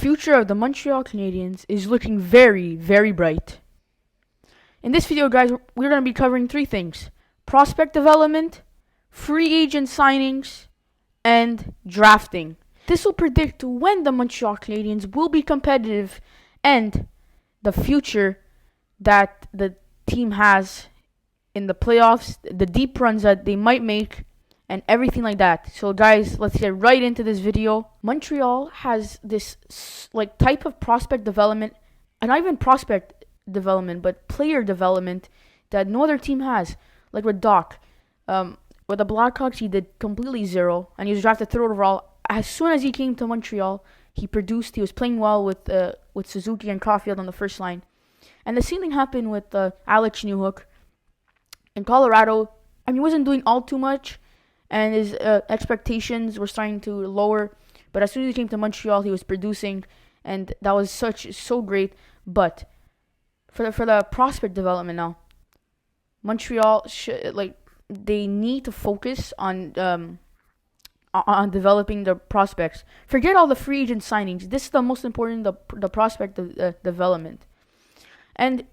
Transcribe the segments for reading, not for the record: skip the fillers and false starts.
Future of the Montreal Canadiens is looking very, very bright. In this video, guys, we're going to be covering three things: prospect development, free agent signings, and drafting. This will predict when the Montreal Canadiens will be competitive and the future that the team has in the playoffs, the deep runs that they might make, and everything like that. So guys, let's get right into this video. Montreal has this type of prospect development, and not even prospect development, but player development that no other team has. Like with Doc, with the Blackhawks, he did completely zero, and he was drafted third overall. As soon as he came to Montreal, he produced. He was playing well with Suzuki and Caulfield on the first line, and the same thing happened with Alex Newhook in Colorado. I mean, he wasn't doing all too much, and his expectations were starting to lower. But as soon as he came to Montreal, he was producing, and that was so great. But for the prospect development now, Montreal they need to focus on developing the prospects. Forget all the free agent signings. This is the most important, the prospect development. And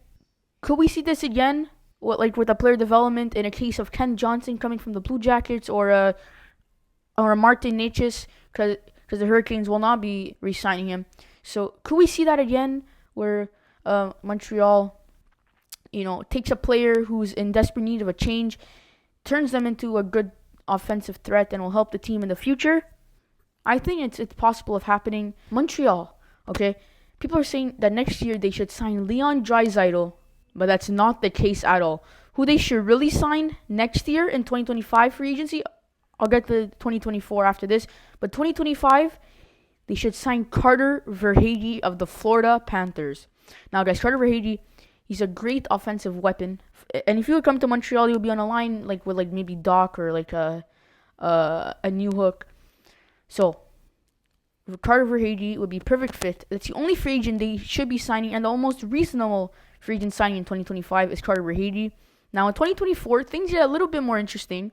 could we see this again? With the player development in a case of Ken Johnson coming from the Blue Jackets or a Martin Necas, because the Hurricanes will not be re-signing him. So could we see that again, where Montreal, takes a player who's in desperate need of a change, turns them into a good offensive threat, and will help the team in the future? I think it's possible of happening. Montreal, okay? People are saying that next year they should sign Leon Draisaitl, but that's not the case at all. Who they should really sign next year in 2025 free agency, I'll get to 2024 after this, but 2025, they should sign Carter Verhaeghe of the Florida Panthers. Now, guys, Carter Verhaeghe, he's a great offensive weapon, and if he would come to Montreal, he'll be on a line with maybe Doc or a new hook. So Carter Verhaeghe would be perfect fit. That's the only free agent they should be signing, and the almost reasonable free agent signing in 2025 is Carter Verhaeghe. Now in 2024, things get a little bit more interesting,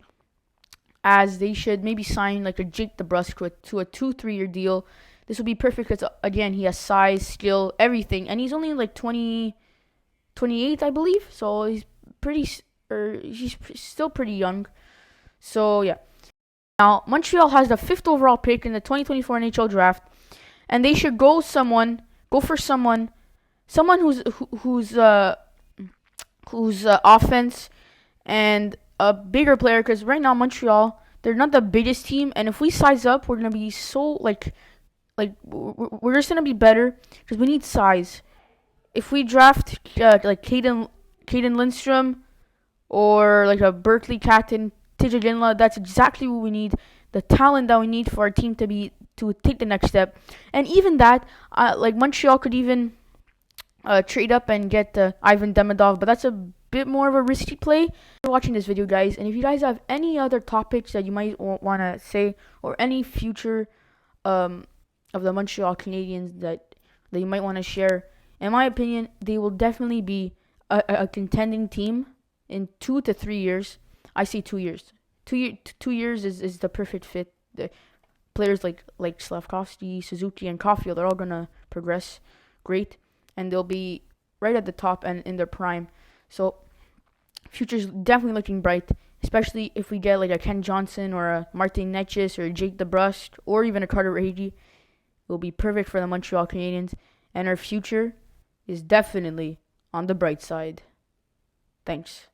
as they should maybe sign a Jake DeBrusk to a 2-3 year deal. This would be perfect because, again, he has size, skill, everything, and he's only 28, I believe. So he's still pretty young. So yeah. Now Montreal has the 5th overall pick in the 2024 NHL draft, and they should go for someone whose offense and a bigger player, because right now Montreal, they're not the biggest team, and if we size up, we're gonna be so we're just gonna be better because we need size. If we draft Caden Lindstrom or a Berkeley Catton, TJ Ginla, that's exactly what we need. The talent that we need for our team to take the next step. And even that, Montreal could even trade up and get Ivan Demidov, but that's a bit more of a risky play. For watching this video, guys, and if you guys have any other topics that you might want to say, or any future of the Montreal Canadiens that you might want to share, in my opinion, they will definitely be a contending team in 2 to 3 years. I say 2 years. 2 years is the perfect fit. The players like Slavkovsky, Suzuki, and Caulfield are all gonna progress great, and they'll be right at the top and in their prime. So future's definitely looking bright, especially if we get a Ken Johnson or a Martin Necas or a Jake DeBrusk or even a Carter Verhaeghe. It will be perfect for the Montreal Canadiens, and our future is definitely on the bright side. Thanks.